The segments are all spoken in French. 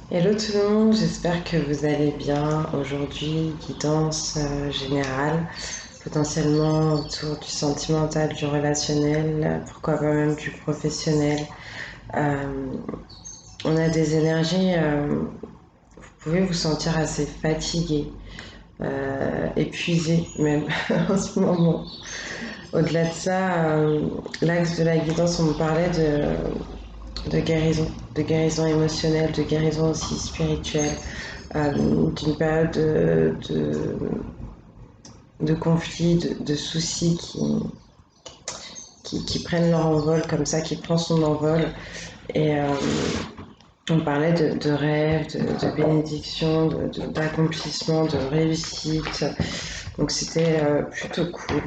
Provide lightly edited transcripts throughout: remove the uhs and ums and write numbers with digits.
Hello tout le monde, j'espère que vous allez bien. Aujourd'hui, guidance générale, potentiellement autour du sentimental, du relationnel, pourquoi pas même du professionnel. Euh, on a des énergies, vous pouvez vous sentir assez fatigué, épuisé même en ce moment. Au-delà de ça, l'axe de la guidance, on me parlait de guérison émotionnelle, de guérison aussi spirituelle, d'une période de conflits, de soucis qui prennent leur envol comme ça, qui prend son envol. Et on parlait de rêves, de bénédictions, d'accomplissement, de réussite. Donc c'était plutôt cool.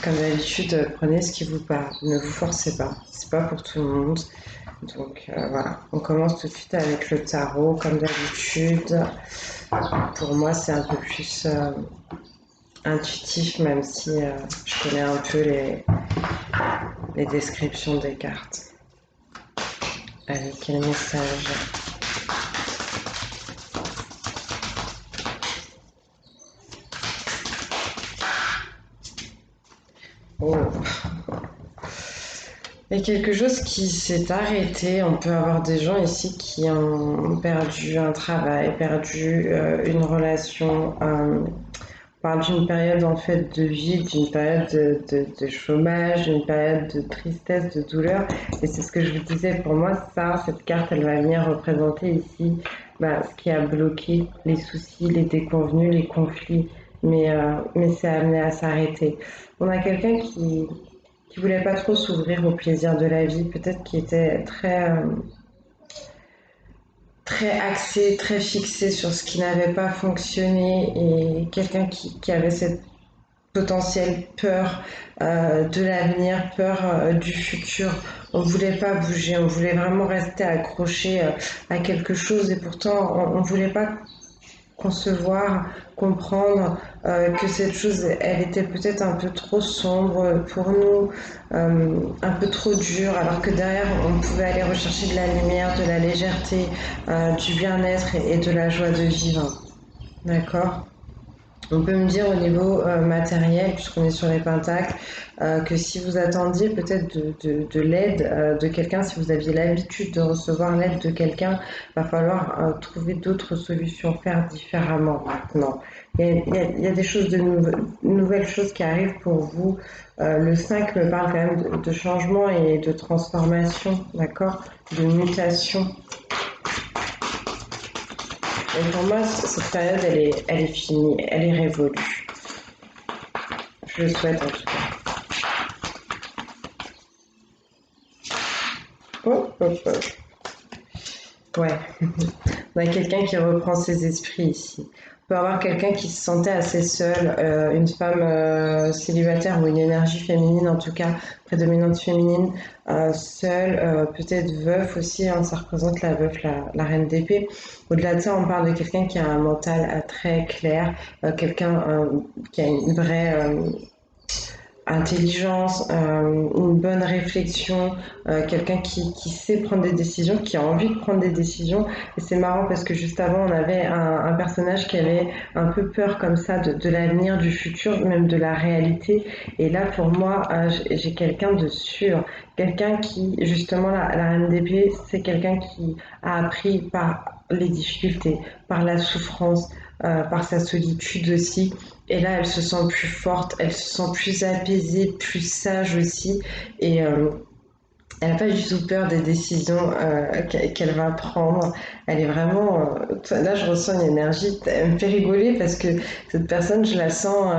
Comme d'habitude, prenez ce qui vous parle, ne vous forcez pas, c'est pas pour tout le monde. Donc voilà, on commence tout de suite avec le tarot, comme d'habitude. Pour moi, c'est un peu plus intuitif, même si je connais un peu les descriptions des cartes. Allez, quel message? Oh, il y a quelque chose qui s'est arrêté. On peut avoir des gens ici qui ont perdu un travail, perdu une relation. On parle d'une période en fait de vide, d'une période de chômage, d'une période de tristesse, de douleur. Et c'est ce que je vous disais, pour moi, ça, cette carte, elle va venir représenter ici ce qui a bloqué les soucis, les déconvenus, les conflits. Mais c'est amené à s'arrêter. On a quelqu'un qui voulait pas trop s'ouvrir au plaisir de la vie, peut-être qui était très axé, très fixé sur ce qui n'avait pas fonctionné et quelqu'un qui avait cette potentielle peur de l'avenir, peur du futur. On ne voulait pas bouger, on voulait vraiment rester accroché à quelque chose et pourtant on ne voulait pas concevoir, comprendre que cette chose, elle était peut-être un peu trop sombre pour nous, un peu trop dure, alors que derrière, on pouvait aller rechercher de la lumière, de la légèreté, du bien-être et de la joie de vivre. D'accord? On peut me dire au niveau matériel, puisqu'on est sur les pentacles, que si vous attendiez peut-être de l'aide de quelqu'un, si vous aviez l'habitude de recevoir l'aide de quelqu'un, va falloir trouver d'autres solutions, faire différemment maintenant. Il y a des choses nouvelles choses qui arrivent pour vous. Le 5 me parle quand même de changement et de transformation, d'accord? De mutation. Et pour moi, cette période, elle est finie, elle est révolue. Je le souhaite en tout cas. Oh, oh, oh. Ouais, on a quelqu'un qui reprend ses esprits ici. On peut avoir quelqu'un qui se sentait assez seul, une femme célibataire ou une énergie féminine en tout cas, prédominante féminine, seule, peut-être veuf aussi, hein, ça représente la veuve, la reine d'épée. Au-delà de ça, on parle de quelqu'un qui a un mental très clair, quelqu'un qui a une vraie intelligence, une bonne réflexion, quelqu'un qui sait prendre des décisions, qui a envie de prendre des décisions. Et c'est marrant parce que juste avant, on avait un personnage qui avait un peu peur comme ça de l'avenir, du futur, même de la réalité. Et là, pour moi, j'ai quelqu'un de sûr, quelqu'un qui, justement, la reine d'épée, c'est quelqu'un qui a appris par les difficultés, par la souffrance, par sa solitude aussi. Et là, elle se sent plus forte, elle se sent plus apaisée, plus sage aussi. Et elle n'a pas du tout peur des décisions qu'elle va prendre. Elle est vraiment... là, je ressens une énergie. Elle me fait rigoler parce que cette personne, je la sens...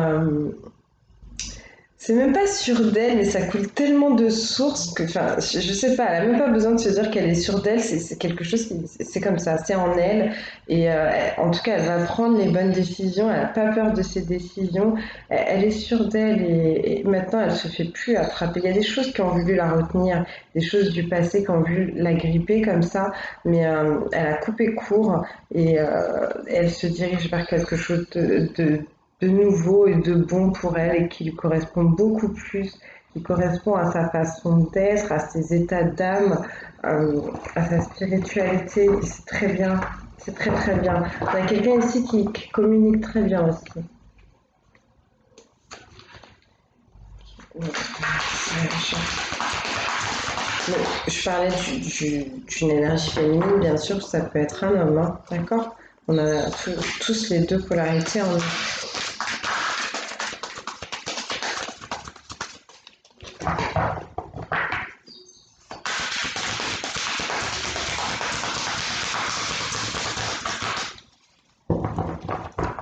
c'est même pas sûr d'elle, mais ça coule tellement de sources que, enfin, je sais pas, elle a même pas besoin de se dire qu'elle est sûre d'elle, c'est quelque chose qui, c'est comme ça, c'est en elle. Et en tout cas, elle va prendre les bonnes décisions, elle a pas peur de ses décisions, elle est sûre d'elle et maintenant elle se fait plus attraper. Il y a des choses qui ont voulu la retenir, des choses du passé qui ont voulu la gripper comme ça, mais elle a coupé court et elle se dirige vers quelque chose de nouveau et de bon pour elle et qui lui correspond beaucoup plus, qui correspond à sa façon d'être, à ses états d'âme, à sa spiritualité. Et c'est très bien, c'est très très bien. On a quelqu'un ici qui communique très bien aussi. Je parlais d'une énergie féminine, bien sûr, ça peut être un homme, hein, d'accord? On a tous les deux polarités en nous.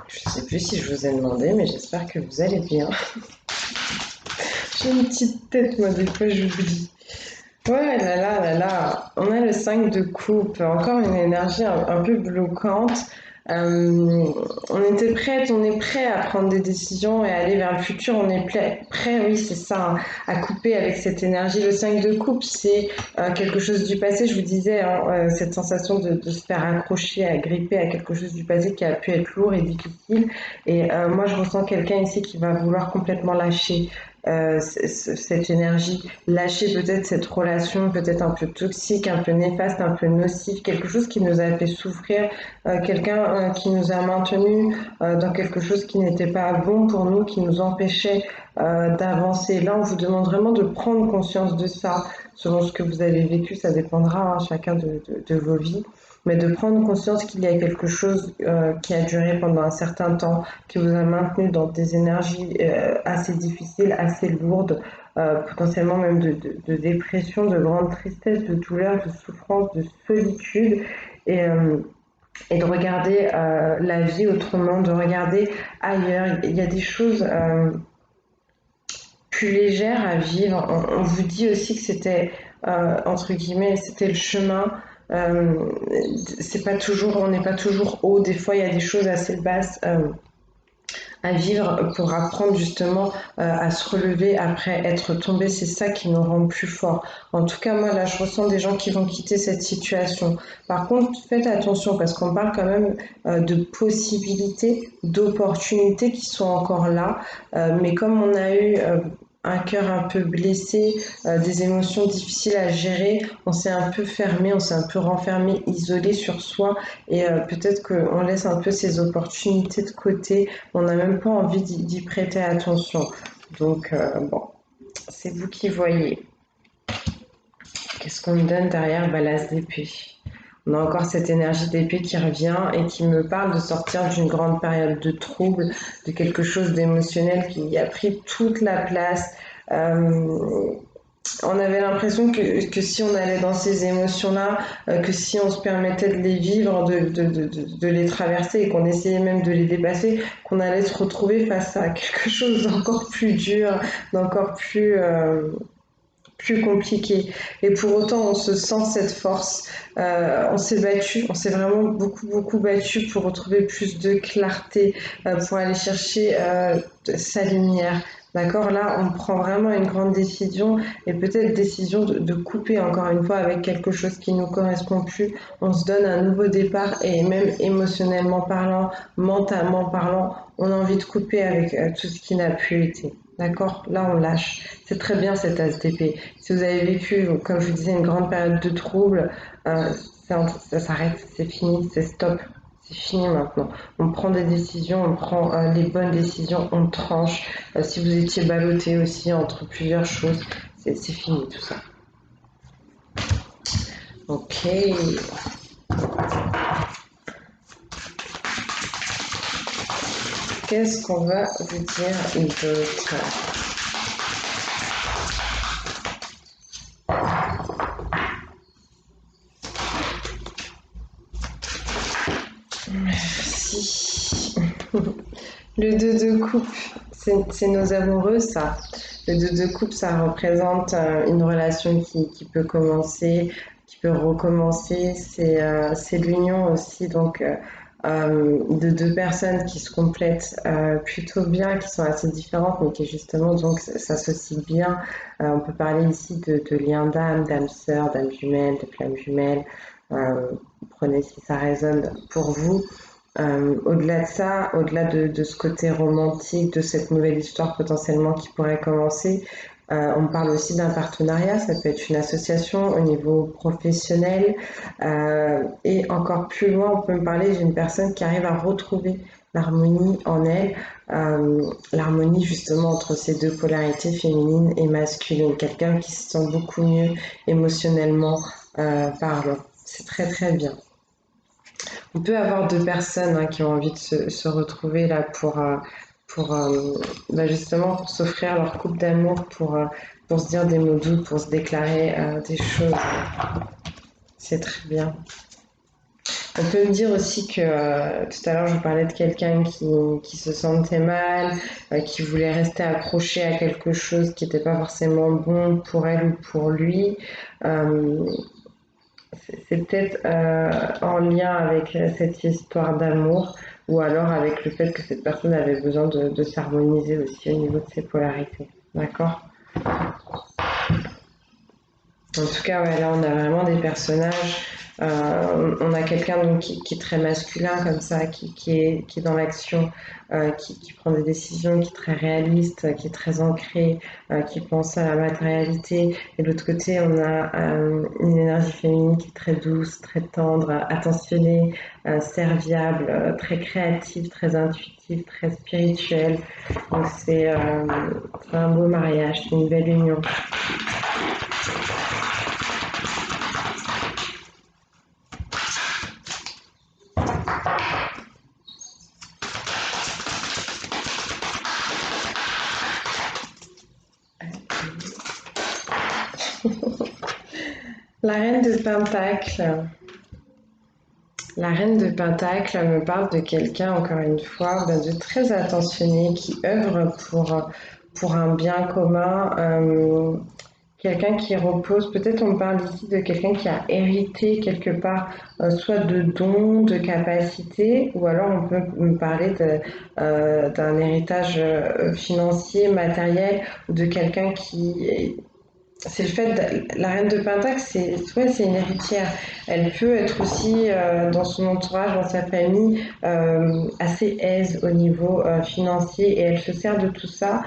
Je sais plus si je vous ai demandé, mais j'espère que vous allez bien. J'ai une petite tête, moi, des fois, j'oublie. Ouais, là là, on a le 5 de coupe, encore une énergie un peu bloquante. On était prête, on est prêt à prendre des décisions et à aller vers le futur. On est prêt, oui, c'est ça, hein, à couper avec cette énergie. Le 5 de coupe, c'est quelque chose du passé. Je vous disais, hein, cette sensation de se faire accrocher, à gripper à quelque chose du passé qui a pu être lourd et difficile. Et moi, je ressens quelqu'un ici qui va vouloir complètement lâcher cette énergie, lâcher peut-être cette relation peut-être un peu toxique, un peu néfaste, un peu nocive, quelque chose qui nous a fait souffrir, quelqu'un qui nous a maintenu dans quelque chose qui n'était pas bon pour nous, qui nous empêchait d'avancer. Là, on vous demande vraiment de prendre conscience de ça. Selon ce que vous avez vécu, ça dépendra, hein, chacun de vos vies, mais de prendre conscience qu'il y a quelque chose qui a duré pendant un certain temps, qui vous a maintenu dans des énergies assez difficiles, assez lourdes, potentiellement même de dépression, de grande tristesse, de douleur, de souffrance, de solitude. Et, euh, et de regarder la vie autrement, de regarder ailleurs. Il y a des choses plus légères à vivre. On vous dit aussi que c'était, entre guillemets, c'était le chemin. Euh, c'est pas toujours, on n'est pas toujours haut. Des fois, il y a des choses assez basses à vivre pour apprendre justement à se relever après être tombé. C'est ça qui nous rend plus forts. En tout cas, moi, là, je ressens des gens qui vont quitter cette situation. Par contre, faites attention parce qu'on parle quand même de possibilités, d'opportunités qui sont encore là. Mais comme on a eu un cœur un peu blessé, des émotions difficiles à gérer, on s'est un peu fermé, on s'est un peu renfermé, isolé sur soi et peut-être qu'on laisse un peu ces opportunités de côté, on n'a même pas envie d'y prêter attention. Donc, bon, c'est vous qui voyez. Qu'est-ce qu'on me donne derrière l'as d'épée? On a encore cette énergie d'épée qui revient et qui me parle de sortir d'une grande période de trouble, de quelque chose d'émotionnel qui a pris toute la place. Euh, on avait l'impression que si on allait dans ces émotions-là, que si on se permettait de les vivre, de les traverser et qu'on essayait même de les dépasser, qu'on allait se retrouver face à quelque chose d'encore plus dur, d'encore plus compliqué. Et pour autant, on se sent cette force. On s'est battu, on s'est vraiment beaucoup battu pour retrouver plus de clarté, pour aller chercher sa lumière. D'accord. Là, on prend vraiment une grande décision et peut-être décision de couper encore une fois avec quelque chose qui nous correspond plus. On se donne un nouveau départ et même émotionnellement parlant, mentalement parlant, on a envie de couper avec tout ce qui n'a plus été. D'accord. Là, on lâche. C'est très bien cet ASTP. Si vous avez vécu, comme je vous disais, une grande période de trouble, euh, ça s'arrête, c'est fini, c'est stop. C'est fini maintenant. On prend des décisions, on prend les bonnes décisions, on tranche. Si vous étiez ballotté aussi entre plusieurs choses, c'est fini tout ça. Ok. Qu'est-ce qu'on va vous dire d'autre? Merci. Le 2 de coupe, c'est nos amoureux, ça. Le 2 de coupe, ça représente une relation qui peut commencer, qui peut recommencer. C'est l'union aussi, donc de deux personnes qui se complètent plutôt bien, qui sont assez différentes, mais qui justement donc s'associent bien. On peut parler ici de lien d'âme sœur, d'âme jumelle, de flamme jumelle. Prenez si ça résonne pour vous. Au-delà de ça, au-delà de ce côté romantique, de cette nouvelle histoire potentiellement qui pourrait commencer, On parle aussi d'un partenariat, ça peut être une association au niveau professionnel. Et encore plus loin, on peut me parler d'une personne qui arrive à retrouver l'harmonie en elle, l'harmonie justement entre ces deux polarités féminines et masculines. Quelqu'un qui se sent beaucoup mieux émotionnellement parlant. C'est très très bien. On peut avoir deux personnes qui ont envie de se retrouver là pour justement pour s'offrir leur coupe d'amour, pour se dire des mots doux, pour se déclarer des choses. C'est très bien. On peut me dire aussi que tout à l'heure je vous parlais de quelqu'un qui se sentait mal, qui voulait rester accroché à quelque chose qui n'était pas forcément bon pour elle ou pour lui. Euh, c'est peut-être en lien avec cette histoire d'amour ou alors avec le fait que cette personne avait besoin de s'harmoniser aussi au niveau de ses polarités. D'accord? En tout cas, ouais, là, on a vraiment des personnages. On a quelqu'un donc qui est très masculin comme ça, qui est dans l'action, qui prend des décisions, qui est très réaliste, qui est très ancré, qui pense à la matérialité. Et de l'autre côté, on a une énergie féminine qui est très douce, très tendre, attentionnée, serviable, très créative, très intuitive, très spirituelle. Donc c'est un beau mariage, c'est une belle union. La reine de Pentacle. La reine de Pentacle me parle de quelqu'un, encore une fois, de très attentionné, qui œuvre pour un bien commun. Quelqu'un qui repose, peut-être on parle ici de quelqu'un qui a hérité quelque part, soit de dons, de capacités, ou alors on peut me parler d'un héritage financier, matériel, ou de quelqu'un qui c'est le fait la reine de Pentacle, c'est une héritière. Elle peut être aussi dans son entourage, dans sa famille, assez aise au niveau financier et elle se sert de tout ça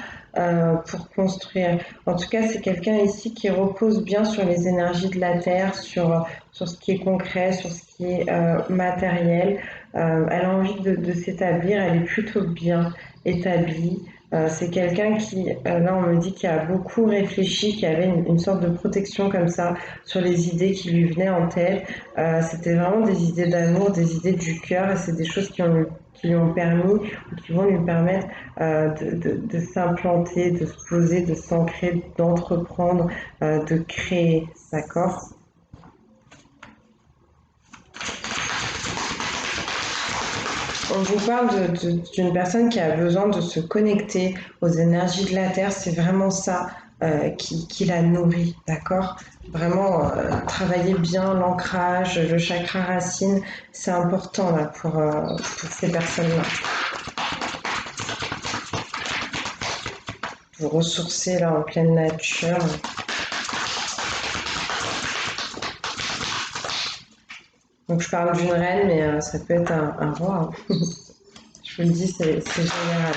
pour construire. En tout cas, c'est quelqu'un ici qui repose bien sur les énergies de la terre, sur ce qui est concret, sur ce qui est matériel. Elle a envie de s'établir, elle est plutôt bien établie. C'est quelqu'un qui, là on me dit qu'il a beaucoup réfléchi, qui avait une sorte de protection comme ça sur les idées qui lui venaient en tête. C'était vraiment des idées d'amour, des idées du cœur et c'est des choses qui lui ont permis ou qui vont lui permettre de s'implanter, de se poser, de s'ancrer, d'entreprendre, de créer. D'accord? On vous parle d'une personne qui a besoin de se connecter aux énergies de la Terre. C'est vraiment ça qui la nourrit, d'accord? Vraiment travailler bien l'ancrage, le chakra racine, c'est important là pour ces personnes-là. Vous ressourcer là en pleine nature. Donc je parle d'une reine, mais ça peut être un roi. Je vous le dis, c'est général.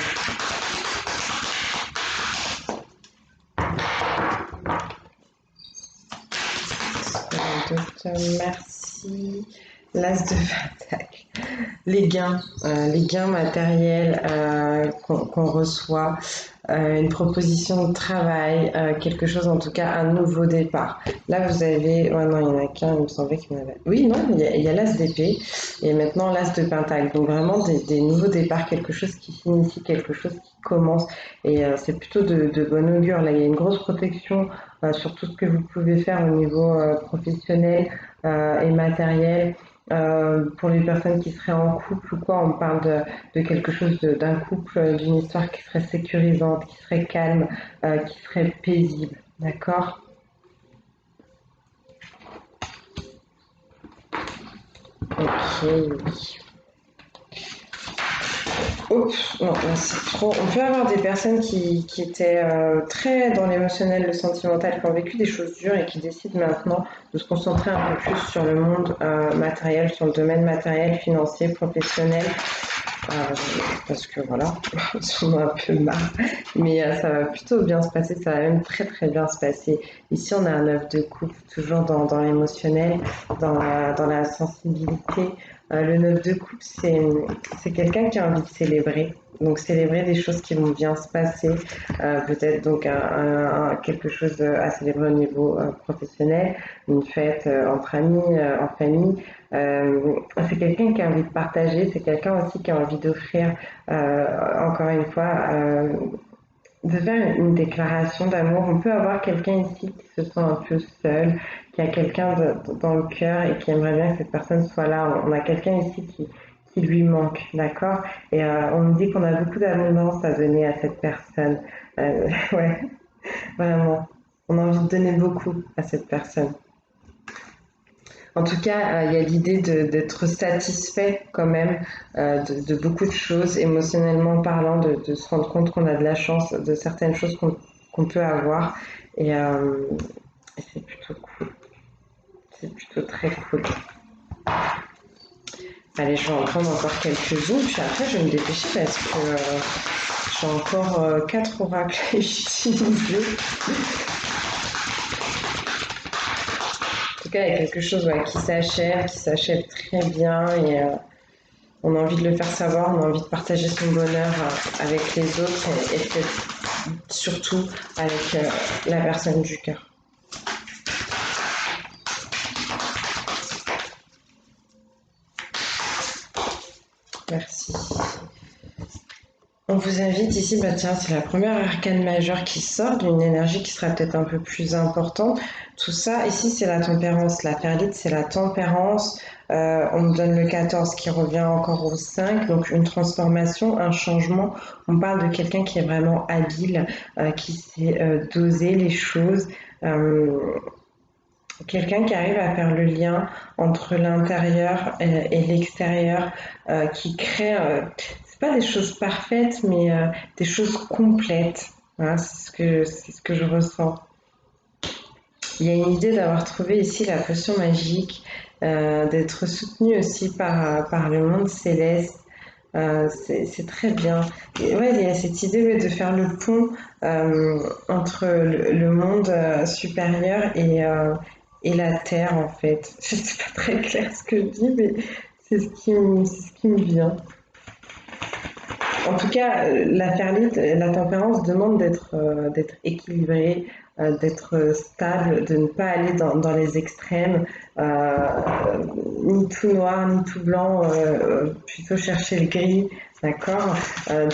Merci. L'as de Pentacle. Les gains matériels qu'on reçoit, une proposition de travail, quelque chose en tout cas, un nouveau départ. Là, vous avez, ouais, non, il n'y en a qu'un, il me semblait qu'il y en avait. Oui, non, il y a l'as d'épée et maintenant l'as de Pentacle. Donc vraiment des nouveaux départs, quelque chose qui s'initie, quelque chose qui commence et c'est plutôt de bon augure. Là, il y a une grosse protection sur tout ce que vous pouvez faire au niveau professionnel et matériel. Pour les personnes qui seraient en couple ou quoi, on parle de quelque chose d'un couple, d'une histoire qui serait sécurisante, qui serait calme, qui serait paisible. D'accord? Ok, oui. Oups, non, là, c'est trop. On peut avoir des personnes qui étaient très dans l'émotionnel, le sentimental, qui ont vécu des choses dures et qui décident maintenant de se concentrer un peu plus sur le monde matériel, sur le domaine matériel, financier, professionnel. euh, parce que voilà, j'en ai un peu marre. Mais ça va plutôt bien se passer, ça va même très très bien se passer. Ici, on a un œuf de coupe, toujours dans l'émotionnel, dans la sensibilité. Le neuf de coupe, c'est quelqu'un qui a envie de célébrer. Donc célébrer des choses qui vont bien se passer, peut-être donc quelque chose à célébrer au niveau professionnel, une fête entre amis, en famille. C'est quelqu'un qui a envie de partager, c'est quelqu'un aussi qui a envie d'offrir, encore une fois, de faire une déclaration d'amour. On peut avoir quelqu'un ici qui se sent un peu seul, qui a quelqu'un dans le cœur et qui aimerait bien que cette personne soit là. On a quelqu'un ici qui lui manque, d'accord? Et on me dit qu'on a beaucoup d'abondance à donner à cette personne. Ouais, vraiment. On a envie de donner beaucoup à cette personne. En tout cas, il y a l'idée d'être satisfait quand même de beaucoup de choses, émotionnellement parlant, de se rendre compte qu'on a de la chance de certaines choses qu'on peut avoir. Et c'est plutôt cool. C'est plutôt très cool. Allez, je vais en prendre encore quelques-unes, puis après je vais me dépêcher parce que j'ai encore 4 oracles à utiliser. En tout cas, il y a quelque chose qui s'achève très bien et on a envie de le faire savoir, on a envie de partager son bonheur avec les autres et surtout avec la personne du cœur. Merci. On vous invite ici, bah tiens, c'est la première arcane majeure qui sort d'une énergie qui sera peut-être un peu plus importante. Tout ça, ici, c'est la tempérance. La perlite, c'est la tempérance. On me donne le 14 qui revient encore au 5, donc une transformation, un changement. On parle de quelqu'un qui est vraiment habile, qui sait doser les choses. Euh, Quelqu'un qui arrive à faire le lien entre l'intérieur et l'extérieur, qui crée, c'est pas des choses parfaites, mais des choses complètes. Voilà, c'est ce que je ressens. Il y a une idée d'avoir trouvé ici la potion magique, d'être soutenu aussi par le monde céleste. C'est très bien. Et ouais, il y a cette idée ouais, de faire le pont entre le monde supérieur et la terre, en fait. C'est pas très clair ce que je dis, mais c'est ce qui me vient. En tout cas, la perlite, la tempérance demande d'être équilibré, d'être stable, de ne pas aller dans les extrêmes, ni tout noir, ni tout blanc, plutôt chercher le gris, d'accord?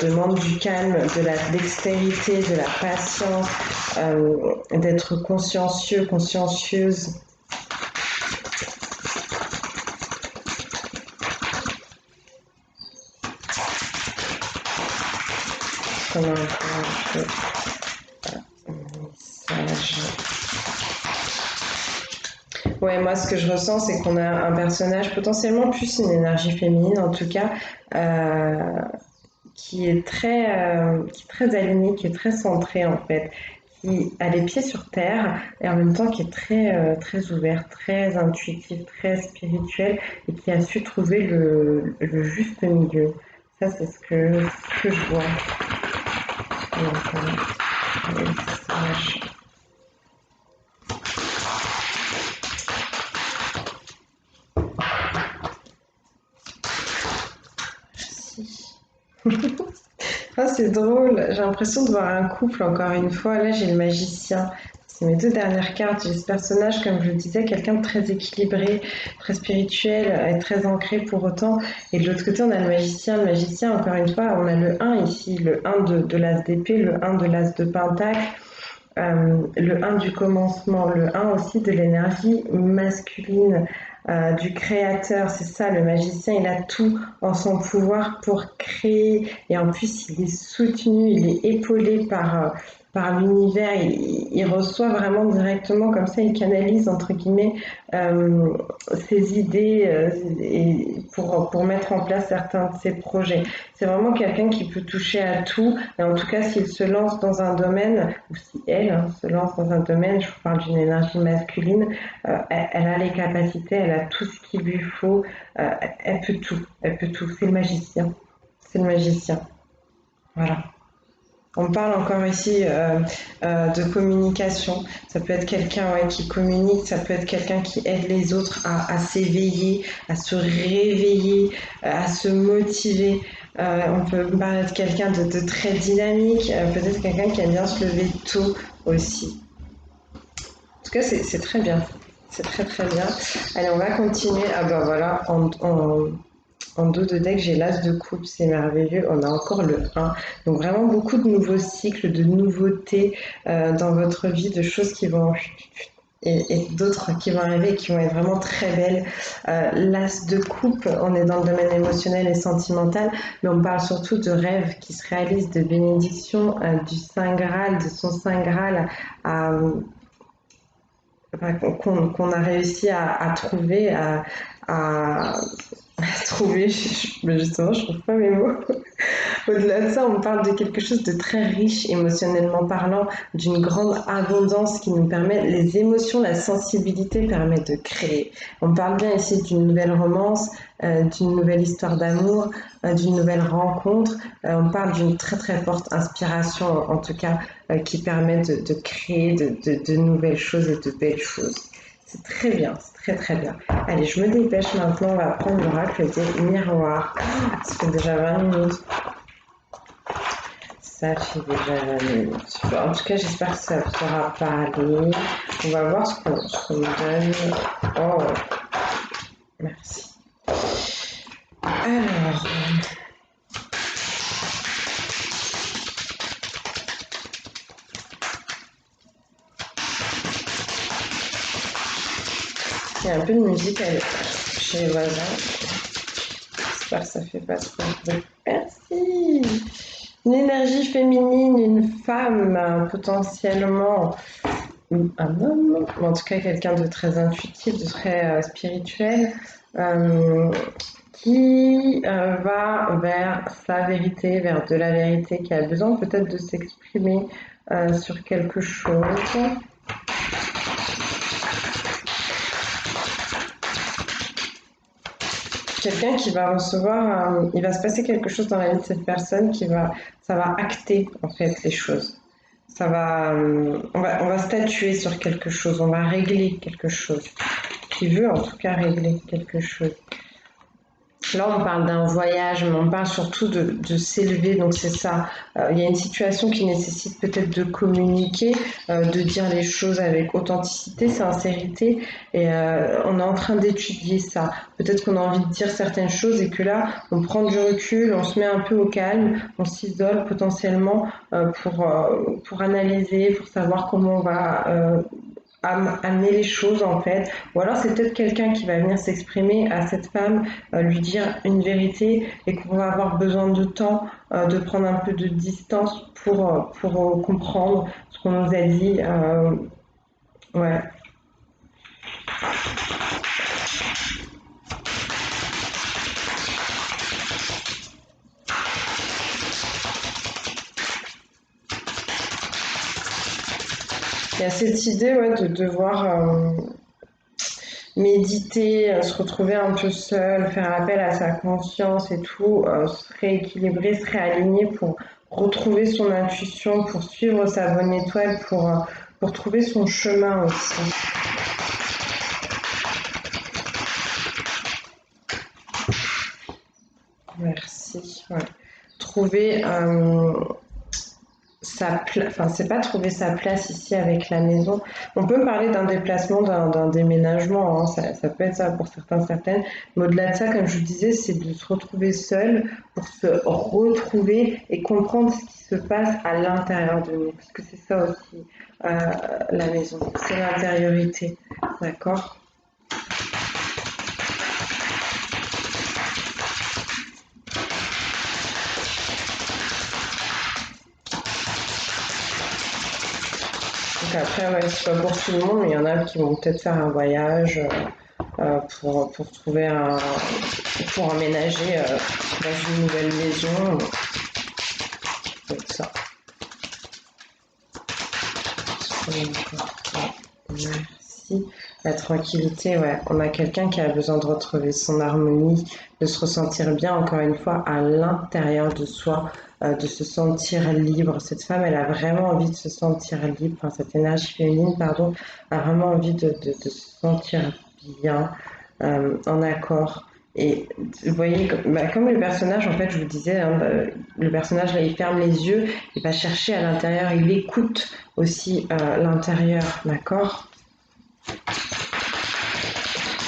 Demande du calme, de la dextérité, de la patience, d'être consciencieux, consciencieuse. Comme un message. Ouais, moi, ce que je ressens, c'est qu'on a un personnage potentiellement plus une énergie féminine, en tout cas, euh, qui est très aligné, qui est très centré, en fait, qui a les pieds sur terre et en même temps qui est très ouvert, très intuitif, très spirituel et qui a su trouver le juste milieu. Ça, c'est ce que je vois. Donc, les messages. Ah, c'est drôle, j'ai l'impression de voir un couple encore une fois. Là, j'ai le magicien. C'est mes 2 dernières cartes. J'ai ce personnage, comme je le disais, quelqu'un de très équilibré, très spirituel et très ancré pour autant. Et de l'autre côté, on a le magicien. Le magicien, encore une fois, on a le 1 ici, le 1 de l'as d'épée, le 1 de l'as de pentacle, le 1 du commencement, le 1 aussi de l'énergie masculine, du créateur. C'est ça, le magicien, il a tout en son pouvoir pour créer. Et en plus, il est soutenu, il est épaulé par l'univers. Il reçoit vraiment directement, comme ça, il canalise, entre guillemets, euh, ses idées pour mettre en place certains de ses projets. C'est vraiment quelqu'un qui peut toucher à tout. Et en tout cas, s'il se lance dans un domaine, ou si elle se lance dans un domaine, je vous parle d'une énergie masculine, elle a les capacités, elle a tout ce qu'il lui faut, elle peut tout, c'est le magicien. c'est le magicien. Voilà. On parle encore ici de communication. Ça peut être quelqu'un qui communique, ça peut être quelqu'un qui aide les autres à s'éveiller, à se réveiller, à se motiver. On peut parler de quelqu'un de très dynamique, peut-être quelqu'un qui aime bien se lever tôt aussi. En tout cas, c'est très bien. C'est très très bien. Allez, on va continuer. Ah ben voilà, en dos de deck, j'ai l'as de coupe, c'est merveilleux. On a encore le 1. Donc vraiment beaucoup de nouveaux cycles, de nouveautés dans votre vie, de choses qui vont et d'autres qui vont arriver et qui vont être vraiment très belles. L'as de coupe, on est dans le domaine émotionnel et sentimental, mais on parle surtout de rêves qui se réalisent, de bénédictions, du Saint Graal, de son Saint Graal à, qu'on a réussi à trouver, à trouver, mais justement, je trouve pas mes mots. Au-delà de ça, on parle de quelque chose de très riche émotionnellement parlant, d'une grande abondance qui nous permet, les émotions, la sensibilité permet de créer. On parle bien ici d'une nouvelle romance, d'une nouvelle histoire d'amour, d'une nouvelle rencontre. On parle d'une très très forte inspiration, en tout cas, qui permet de créer de nouvelles choses et de belles choses. C'est très bien, c'est très très bien. Allez, je me dépêche maintenant, on va prendre l'oracle des miroirs. Ça fait déjà 20 minutes. Ça fait déjà 20 minutes. En tout cas, j'espère que ça vous aura parlé. On va voir ce qu'on nous donne. Oh, merci. Alors, il y a un peu de musique chez les voisins. J'espère que ça fait pas trop de bruit. Merci. Une énergie féminine, une femme, potentiellement un homme, ou en tout cas quelqu'un de très intuitif, de très spirituel, qui va vers sa vérité, vers de la vérité, qui a besoin peut-être de s'exprimer sur quelque chose. Quelqu'un qui va recevoir, il va se passer quelque chose dans la vie de cette personne ça va acter en fait les choses. Ça va, on va statuer sur quelque chose, on va régler quelque chose. Qui veut en tout cas régler quelque chose. Là, on parle d'un voyage, mais on parle surtout de s'élever, donc c'est ça. Il y a une situation qui nécessite peut-être de communiquer, de dire les choses avec authenticité, sincérité, et on est en train d'étudier ça. Peut-être qu'on a envie de dire certaines choses et que là, on prend du recul, on se met un peu au calme, on s'isole potentiellement pour analyser, pour savoir comment on va amener les choses en fait, ou alors c'est peut-être quelqu'un qui va venir s'exprimer à cette femme, lui dire une vérité et qu'on va avoir besoin de temps, de prendre un peu de distance pour comprendre ce qu'on nous a dit. Ouais. Il y a cette idée de devoir méditer, se retrouver un peu seul, faire appel à sa conscience et tout, se rééquilibrer, se réaligner pour retrouver son intuition, pour suivre sa bonne étoile, pour trouver son chemin aussi. Merci. Ouais. Trouver enfin c'est pas trouver sa place ici avec la maison. On peut parler d'un déplacement, d'un déménagement, hein. Ça peut être ça pour certains, certaines. Mais au-delà de ça, comme je vous disais, c'est de se retrouver seul pour se retrouver et comprendre ce qui se passe à l'intérieur de nous. Parce que c'est ça aussi, la maison. C'est l'intériorité. D'accord? Donc après, ouais, c'est pas pour tout le monde, mais il y en a qui vont peut-être faire un voyage pour trouver pour emménager dans une nouvelle maison. Donc ça. Merci. La tranquillité, ouais. On a quelqu'un qui a besoin de retrouver son harmonie, de se ressentir bien, encore une fois, à l'intérieur de soi, de se sentir libre. Cette femme, elle a vraiment envie de se sentir libre, enfin, cette énergie féminine, pardon, a vraiment envie de se sentir bien, en accord. Et vous voyez, comme le personnage, en fait, je vous disais, hein, le personnage, là, il ferme les yeux, il va chercher à l'intérieur, il écoute aussi l'intérieur, d'accord?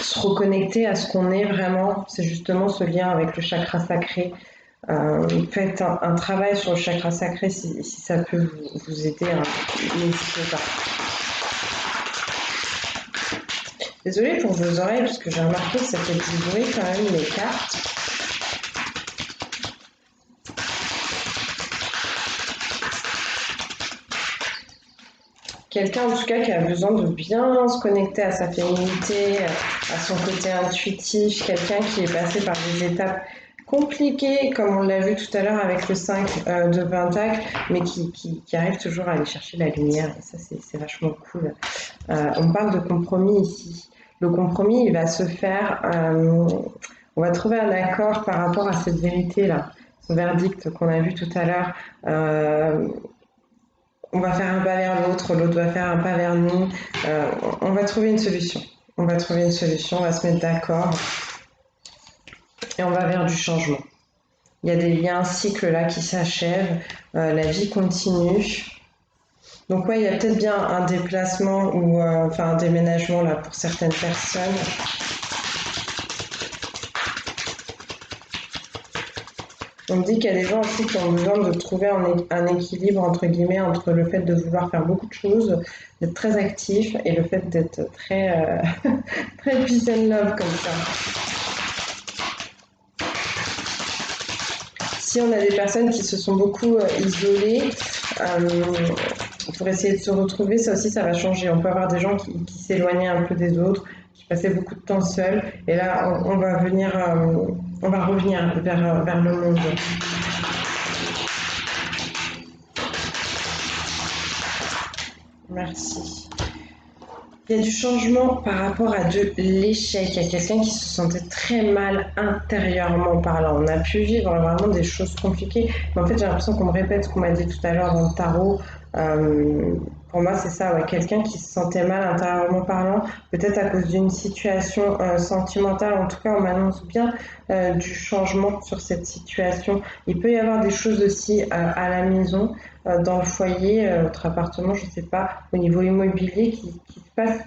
Se reconnecter à ce qu'on est vraiment, c'est justement ce lien avec le chakra sacré. Faites un travail sur le chakra sacré si ça peut vous aider, hein, n'hésitez pas. Désolée pour vos oreilles, parce que j'ai remarqué que ça fait du bruit quand même, les cartes. Quelqu'un en tout cas qui a besoin de bien se connecter à sa féminité, à son côté intuitif, quelqu'un qui est passé par des étapes compliquées, comme on l'a vu tout à l'heure avec le 5 de Pentacle, mais qui arrive toujours à aller chercher la lumière, et ça c'est vachement cool. On parle de compromis ici. Le compromis, il va se faire, on va trouver un accord par rapport à cette vérité-là, ce verdict qu'on a vu tout à l'heure. On va faire un pas vers l'autre, l'autre va faire un pas vers nous. On va trouver une solution. On va trouver une solution, on va se mettre d'accord et on va vers du changement. Il y a un cycle là qui s'achève, la vie continue. Donc ouais, il y a peut-être bien un déplacement ou enfin un déménagement là pour certaines personnes. On me dit qu'il y a des gens aussi qui ont besoin de trouver un équilibre entre guillemets entre le fait de vouloir faire beaucoup de choses, d'être très actif et le fait d'être très très peace and love comme ça. Si on a des personnes qui se sont beaucoup isolées pour essayer de se retrouver, ça aussi ça va changer. On peut avoir des gens qui s'éloignaient un peu des autres, qui passaient beaucoup de temps seuls, et là on va venir, on va revenir vers le monde. Merci. Il y a du changement par rapport à de l'échec. Il y a quelqu'un qui se sentait très mal intérieurement parlant. On a pu vivre vraiment des choses compliquées. Mais en fait, j'ai l'impression qu'on me répète ce qu'on m'a dit tout à l'heure dans le tarot. Pour moi, c'est ça, ouais. Quelqu'un qui se sentait mal intérieurement parlant, peut-être à cause d'une situation sentimentale. En tout cas, on m'annonce bien du changement sur cette situation. Il peut y avoir des choses aussi à la maison, dans le foyer, votre appartement, je ne sais pas, au niveau immobilier qui se passe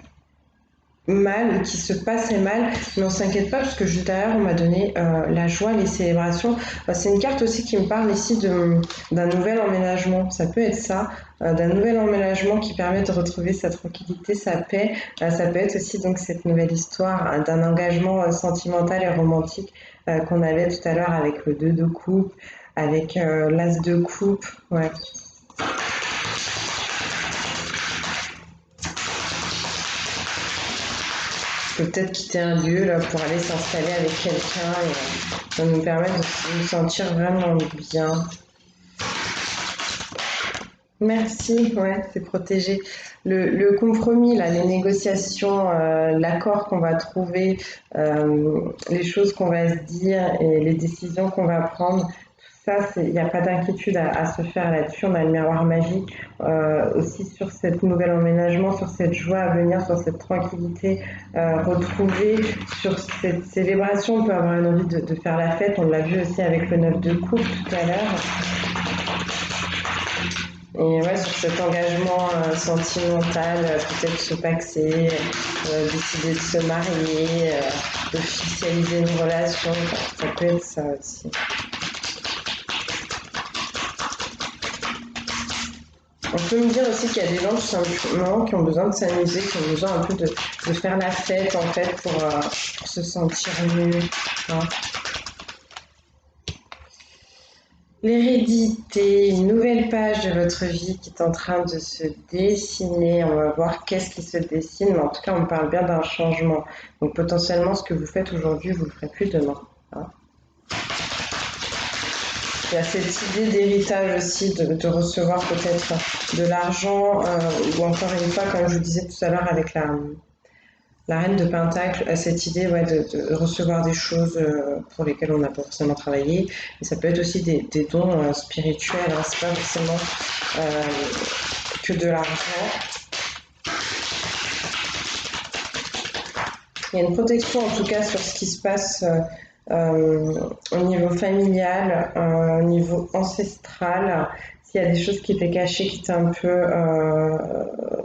mal, qui se passait mal, mais on s'inquiète pas parce que juste derrière on m'a donné la joie, les célébrations. C'est une carte aussi qui me parle ici d'un nouvel emménagement, ça peut être ça, d'un nouvel emménagement qui permet de retrouver sa tranquillité, sa paix. Ça peut être aussi donc cette nouvelle histoire d'un engagement sentimental et romantique qu'on avait tout à l'heure avec le 2 de coupe, avec l'as de coupe, ouais. Peut-être quitter un lieu là, pour aller s'installer avec quelqu'un et ça nous permet de nous sentir vraiment bien. Merci, ouais, c'est protégé. Le compromis, là, les négociations, l'accord qu'on va trouver, les choses qu'on va se dire et les décisions qu'on va prendre, tout ça, il n'y a pas d'inquiétude à se faire là-dessus. On a le miroir magique aussi sur cet nouvel emménagement, sur cette joie à venir, sur cette tranquillité retrouvée, sur cette célébration. On peut avoir une envie de faire la fête. On l'a vu aussi avec le 9 de coupe tout à l'heure. Et ouais, sur cet engagement sentimental, peut-être se paxer, décider de se marier, d'officialiser une relation, ça peut être ça aussi. On peut me dire aussi qu'il y a des gens tout simplement qui ont besoin de s'amuser, qui ont besoin un peu de faire la fête en fait pour se sentir mieux. Hein. L'hérédité, une nouvelle page de votre vie qui est en train de se dessiner. On va voir qu'est-ce qui se dessine, mais en tout cas, on parle bien d'un changement. Donc potentiellement, ce que vous faites aujourd'hui, vous ne le ferez plus demain. Hein. Il y a cette idée d'héritage aussi, de recevoir peut-être de l'argent, ou encore une fois, comme je vous disais tout à l'heure avec La reine de Pentacle a cette idée ouais, de recevoir des choses pour lesquelles on n'a pas forcément travaillé. Et ça peut être aussi des dons spirituels, hein. C'est pas forcément que de l'argent. Il y a une protection en tout cas sur ce qui se passe au niveau familial, au niveau ancestral. S'il y a des choses qui étaient cachées, qui étaient un peu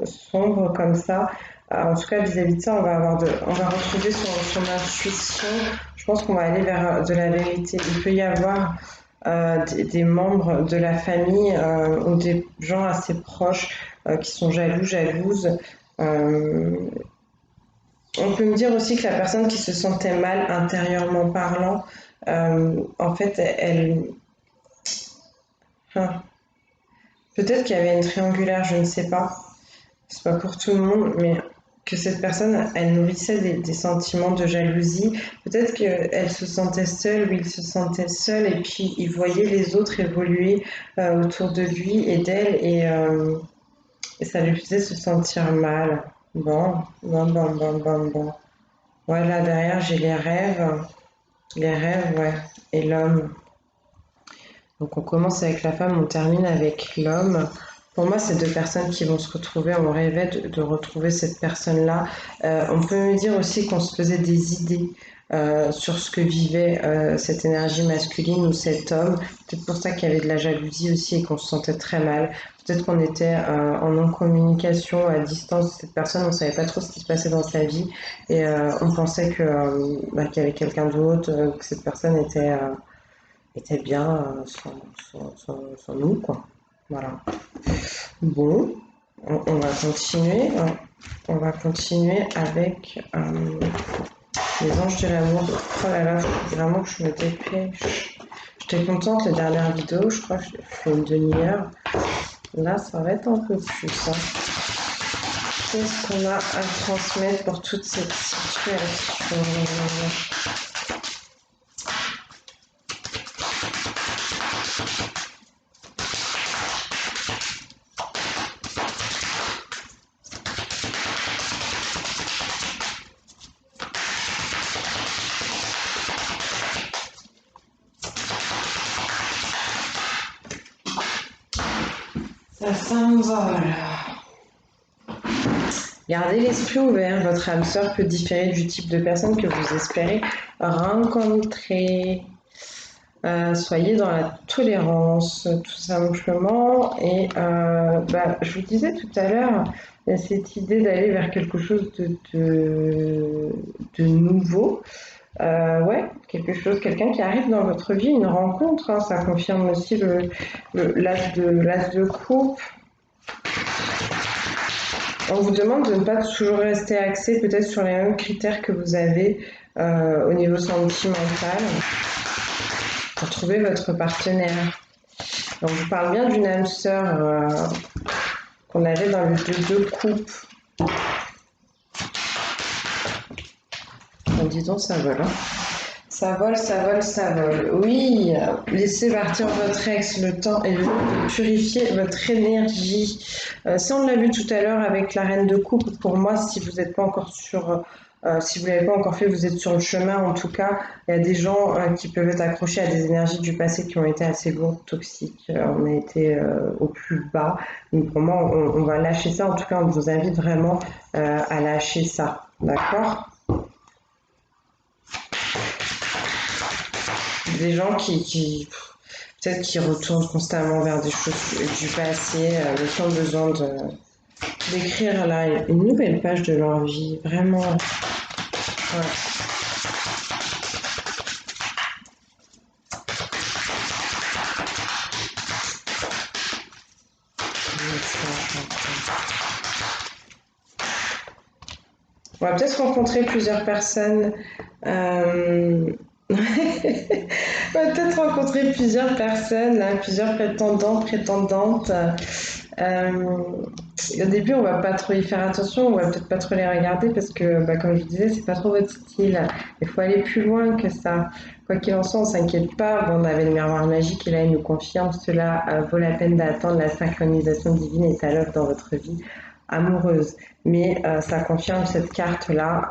sombres comme ça, en tout cas vis-à-vis de ça, on va retrouver son intuition. Je pense qu'on va aller vers de la vérité. Il peut y avoir des membres de la famille ou des gens assez proches qui sont jaloux, jalouses. Euh, on peut me dire aussi que la personne qui se sentait mal intérieurement parlant, en fait, enfin, peut-être qu'il y avait une triangulaire, je ne sais pas. C'est pas pour tout le monde, mais que cette personne, elle nourrissait des sentiments de jalousie. Peut-être qu'elle se sentait seule ou il se sentait seul et puis il voyait les autres évoluer autour de lui et d'elle et ça lui faisait se sentir mal. Bon, bon, bon, bon, bon, bon. Voilà, derrière, j'ai les rêves. Les rêves, ouais. Et l'homme. Donc on commence avec la femme, on termine avec l'homme. Pour moi, c'est deux personnes qui vont se retrouver. On rêvait de retrouver cette personne-là. On peut me dire aussi qu'on se faisait des idées sur ce que vivait cette énergie masculine ou cet homme. Peut-être pour ça qu'il y avait de la jalousie aussi et qu'on se sentait très mal. Peut-être qu'on était en non-communication, à distance. Cette personne, on ne savait pas trop ce qui se passait dans sa vie et on pensait qu'il y avait quelqu'un d'autre, que cette personne était bien sans nous, quoi. Voilà. Bon, on va continuer. On va continuer avec les anges de l'amour. Oh là là, faut vraiment que je me dépêche. J'étais contente la dernière vidéo, je crois que j'ai fait une demi-heure. Là, ça va être un peu plus. Hein. Qu'est-ce qu'on a à transmettre pour toute cette situation? Ça s'envole. Gardez l'esprit ouvert, votre âme sœur peut différer du type de personne que vous espérez rencontrer. Soyez dans la tolérance, tout simplement. Et je vous disais tout à l'heure, il y a cette idée d'aller vers quelque chose de nouveau. Ouais, quelque chose, quelqu'un qui arrive dans votre vie, une rencontre, hein, ça confirme aussi l'as de coupe. On vous demande de ne pas toujours rester axé peut-être sur les mêmes critères que vous avez au niveau sentimental pour trouver votre partenaire. Donc, je vous parle bien d'une âme sœur qu'on avait dans le 2 coupe. Bon, dis donc, ça vole. Hein. Ça vole, ça vole, ça vole. Oui, laissez partir votre ex, le temps est venu de purifier votre énergie. Ça, on l'a vu tout à l'heure avec la reine de coupe. Pour moi, si vous n'êtes pas encore si vous ne l'avez pas encore fait, vous êtes sur le chemin. En tout cas, il y a des gens qui peuvent être accrochés à des énergies du passé qui ont été assez lourdes, toxiques. On a été au plus bas. Donc pour moi, on va lâcher ça. En tout cas, on vous invite vraiment à lâcher ça. D'accord ? Des gens peut-être qui retournent constamment vers des choses du passé, mais qui ont besoin d'écrire là une nouvelle page de leur vie, vraiment. Ouais. On va peut-être rencontrer plusieurs personnes. On va peut-être rencontrer plusieurs personnes, hein, plusieurs prétendants, prétendantes. Au début, on va pas trop y faire attention, on va peut-être pas trop les regarder parce que, comme je vous disais, c'est pas trop votre style. Il faut aller plus loin que ça. Quoi qu'il en soit, on s'inquiète pas. Bon, on avait le miroir magique et là, il nous confirme cela vaut la peine d'attendre. La synchronisation divine est à l'œuvre dans votre vie. amoureuse. Mais ça confirme cette carte-là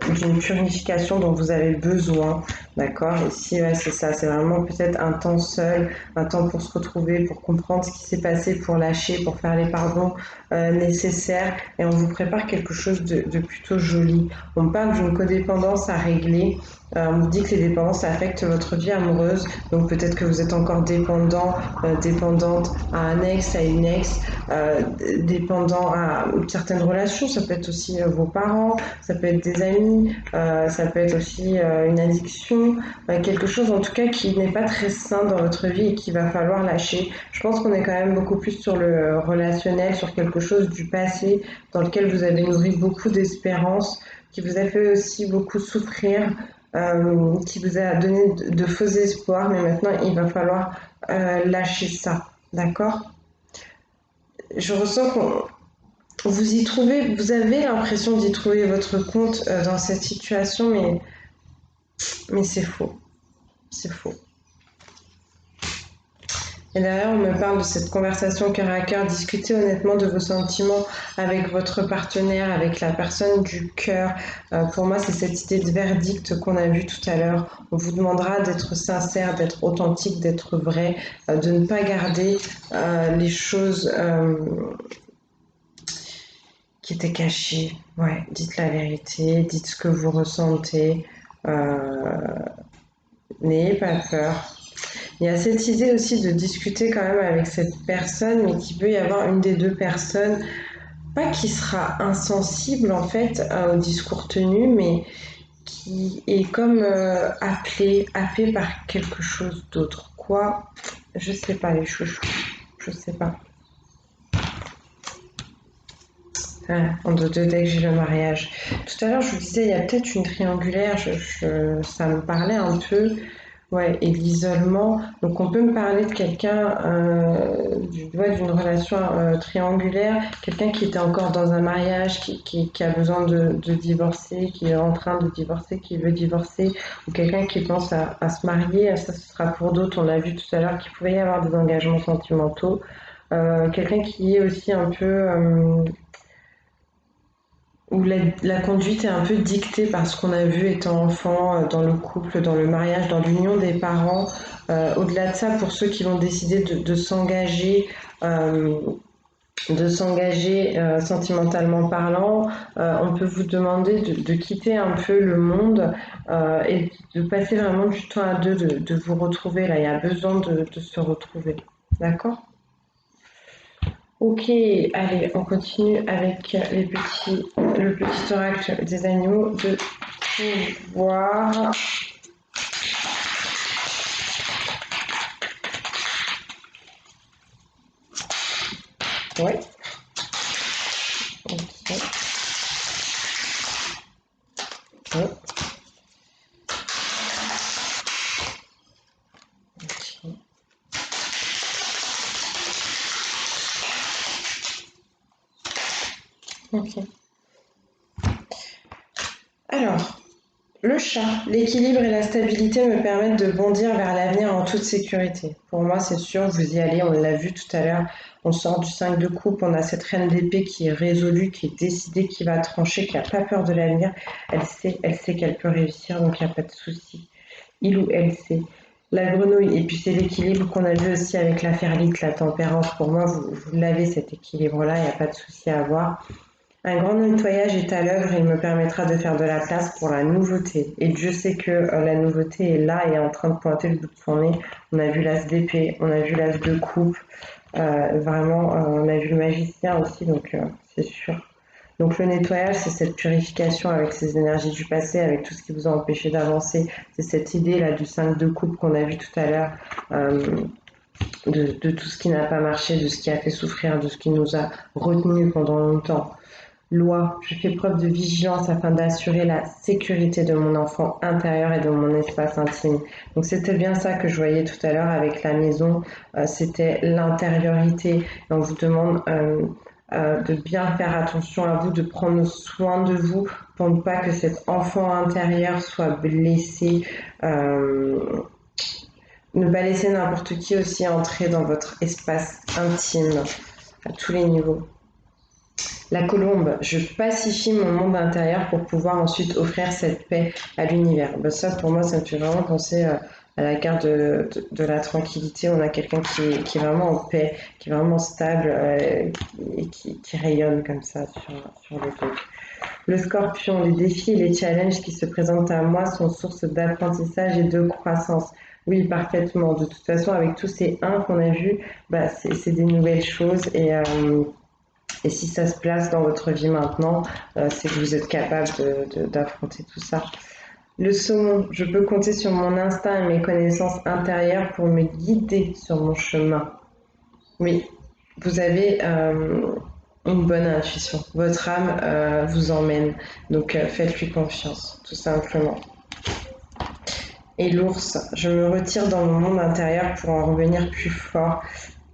d'une purification dont vous avez besoin, d'accord? Ici, ouais, c'est ça, c'est vraiment peut-être un temps seul, un temps pour se retrouver, pour comprendre ce qui s'est passé, pour lâcher, pour faire les pardons nécessaires, et on vous prépare quelque chose de plutôt joli. On parle d'une codépendance à régler. On vous dit que les dépendances affectent votre vie amoureuse, donc peut-être que vous êtes encore dépendant, dépendante à un ex, à une ex, dépendant à certaines relations. Ça peut être aussi vos parents, ça peut être des amis, ça peut être aussi une addiction, quelque chose en tout cas qui n'est pas très sain dans votre vie et qu'il va falloir lâcher. Je pense qu'on est quand même beaucoup plus sur le relationnel, sur quelque chose du passé dans lequel vous avez nourri beaucoup d'espérance, qui vous a fait aussi beaucoup souffrir, qui vous a donné de faux espoirs, mais maintenant il va falloir lâcher ça, d'accord? Je ressens qu'on vous y trouvez, vous avez l'impression d'y trouver votre compte dans cette situation, mais c'est faux, c'est faux. Et derrière, on me parle de cette conversation cœur à cœur, discuter honnêtement de vos sentiments avec votre partenaire, avec la personne du cœur. Pour moi, c'est cette idée de verdict qu'on a vu tout à l'heure. On vous demandera d'être sincère, d'être authentique, d'être vrai, de ne pas garder les choses qui étaient cachées. Ouais, dites la vérité, dites ce que vous ressentez. Euh, N'ayez pas peur. Il y a cette idée aussi de discuter quand même avec cette personne, mais qu'il peut y avoir une des deux personnes, pas qui sera insensible en fait au discours tenu, mais qui est comme happée par quelque chose d'autre. Quoi? Je sais pas les chouchous, je sais pas. Ah, en deux deck, j'ai le mariage. Tout à l'heure, je vous disais, il y a peut-être une triangulaire, ça me parlait un peu. Ouais, et l'isolement. Donc, on peut me parler de quelqu'un, ouais, d'une relation triangulaire, quelqu'un qui était encore dans un mariage, qui a besoin de divorcer, qui est en train de divorcer, qui veut divorcer, ou quelqu'un qui pense à se marier. Ça, ce sera pour d'autres. On a vu tout à l'heure qu'il pouvait y avoir des engagements sentimentaux. Quelqu'un qui est aussi un peu où la conduite est un peu dictée par ce qu'on a vu étant enfant, dans le couple, dans le mariage, dans l'union des parents. Au-delà de ça, pour ceux qui vont décider euh, de s'engager sentimentalement parlant, on peut vous demander de quitter un peu le monde et de passer vraiment du temps à deux, de vous retrouver. Là, il y a besoin de se retrouver. D'accord? Ok, allez, on continue avec le petit oracle des animaux de pouvoir. Ouais, ok, ouais, ok, ok. Alors, le chat, l'équilibre et la stabilité me permettent de bondir vers l'avenir en toute sécurité. Pour moi, c'est sûr, vous y allez, on l'a vu tout à l'heure. On sort du 5 de coupe, on a cette reine d'épée qui est résolue, qui est décidée, qui va trancher, qui n'a pas peur de l'avenir. Elle sait qu'elle peut réussir, donc il n'y a pas de souci. Il ou elle sait. La grenouille, et puis c'est l'équilibre qu'on a vu aussi avec la ferlite, la tempérance. Pour moi, vous l'avez cet équilibre-là, il n'y a pas de souci à avoir. Un grand nettoyage est à l'œuvre et il me permettra de faire de la place pour la nouveauté. Et Dieu sait que la nouveauté est là et est en train de pointer le bout de son nez. On a vu l'as d'épée, on a vu l'as de coupe, vraiment, on a vu le magicien aussi, donc c'est sûr. Donc le nettoyage, c'est cette purification avec ces énergies du passé, avec tout ce qui vous a empêché d'avancer. C'est cette idée là du 5 de coupe qu'on a vu tout à l'heure, euh, de tout ce qui n'a pas marché, de ce qui a fait souffrir, de ce qui nous a retenus pendant longtemps. Loi, je fais preuve de vigilance afin d'assurer la sécurité de mon enfant intérieur et de mon espace intime. Donc c'était bien ça que je voyais tout à l'heure avec la maison, c'était l'intériorité. On vous demande de bien faire attention à vous, de prendre soin de vous pour ne pas que cet enfant intérieur soit blessé. Ne pas laisser n'importe qui aussi entrer dans votre espace intime à tous les niveaux. La colombe, je pacifie mon monde intérieur pour pouvoir ensuite offrir cette paix à l'univers. Ben, ça, pour moi, ça me fait vraiment penser à la carte de la tranquillité. On a quelqu'un qui est vraiment en paix, qui est vraiment stable et qui rayonne comme ça sur les autres. Le scorpion, les défis et les challenges qui se présentent à moi sont source d'apprentissage et de croissance. Oui, parfaitement. De toute façon, avec tous ces 1 qu'on a vus, bah, c'est des nouvelles choses et si ça se place dans votre vie maintenant, c'est que vous êtes capable d'affronter tout ça. Le saumon, je peux compter sur mon instinct et mes connaissances intérieures pour me guider sur mon chemin. Oui, vous avez une bonne intuition. Votre âme vous emmène. Donc faites-lui confiance, tout simplement. Et l'ours, je me retire dans mon monde intérieur pour en revenir plus fort,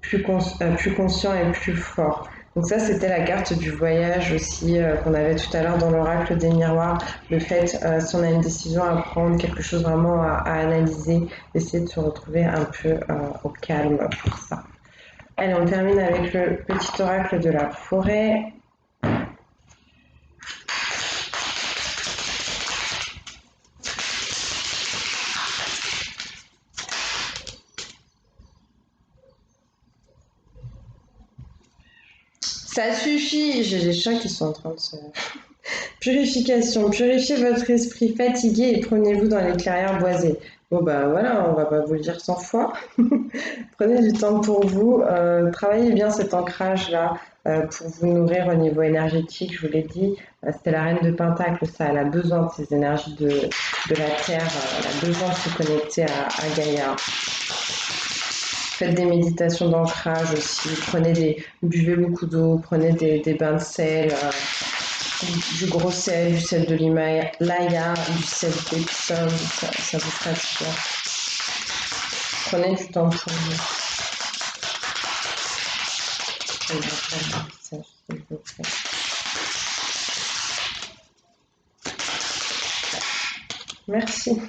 plus conscient et plus fort. Donc ça, c'était la carte du voyage aussi qu'on avait tout à l'heure dans l'oracle des miroirs. Le fait, si on a une décision à prendre, quelque chose vraiment à analyser, d'essayer de se retrouver un peu au calme pour ça. Allez, on termine avec le petit oracle de la forêt. Ça suffit, j'ai les chats qui sont en train de se... Purification. Purifiez votre esprit fatigué et prenez-vous dans les clairières boisées. Bon bah voilà, on va pas vous le dire 100 fois. Prenez du temps pour vous. Travaillez bien cet ancrage-là pour vous nourrir au niveau énergétique. Je vous l'ai dit, c'était la reine de Pentacle, ça. Elle a besoin de ces énergies de la Terre. Elle a besoin de se connecter à Gaïa. Faites des méditations d'ancrage aussi. Buvez beaucoup d'eau, prenez des bains de sel. Du gros sel, du sel de l'Himalaya, du sel d'Epsom, ça vous fera du bien. Prenez du temps pour vous. Merci.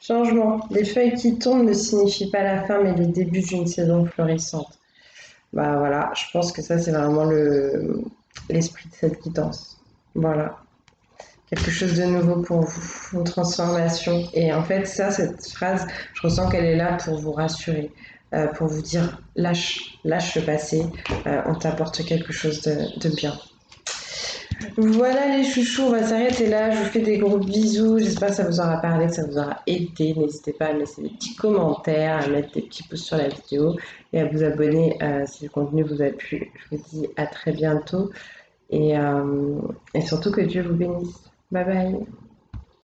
Changement. Les feuilles qui tombent ne signifient pas la fin, mais le début d'une saison florissante. Bah voilà, je pense que ça, c'est vraiment l'esprit de cette guidance. Voilà. Quelque chose de nouveau pour vous, une transformation. Et en fait, cette phrase, je ressens qu'elle est là pour vous rassurer, pour vous dire lâche le passé, on t'apporte quelque chose de bien. Voilà les chouchous, on va s'arrêter là. Je vous fais des gros bisous. J'espère que ça vous aura parlé, que ça vous aura aidé. N'hésitez pas à laisser des petits commentaires, à mettre des petits pouces sur la vidéo et à vous abonner si le contenu vous a plu. Je vous dis à très bientôt et surtout que Dieu vous bénisse. Bye bye.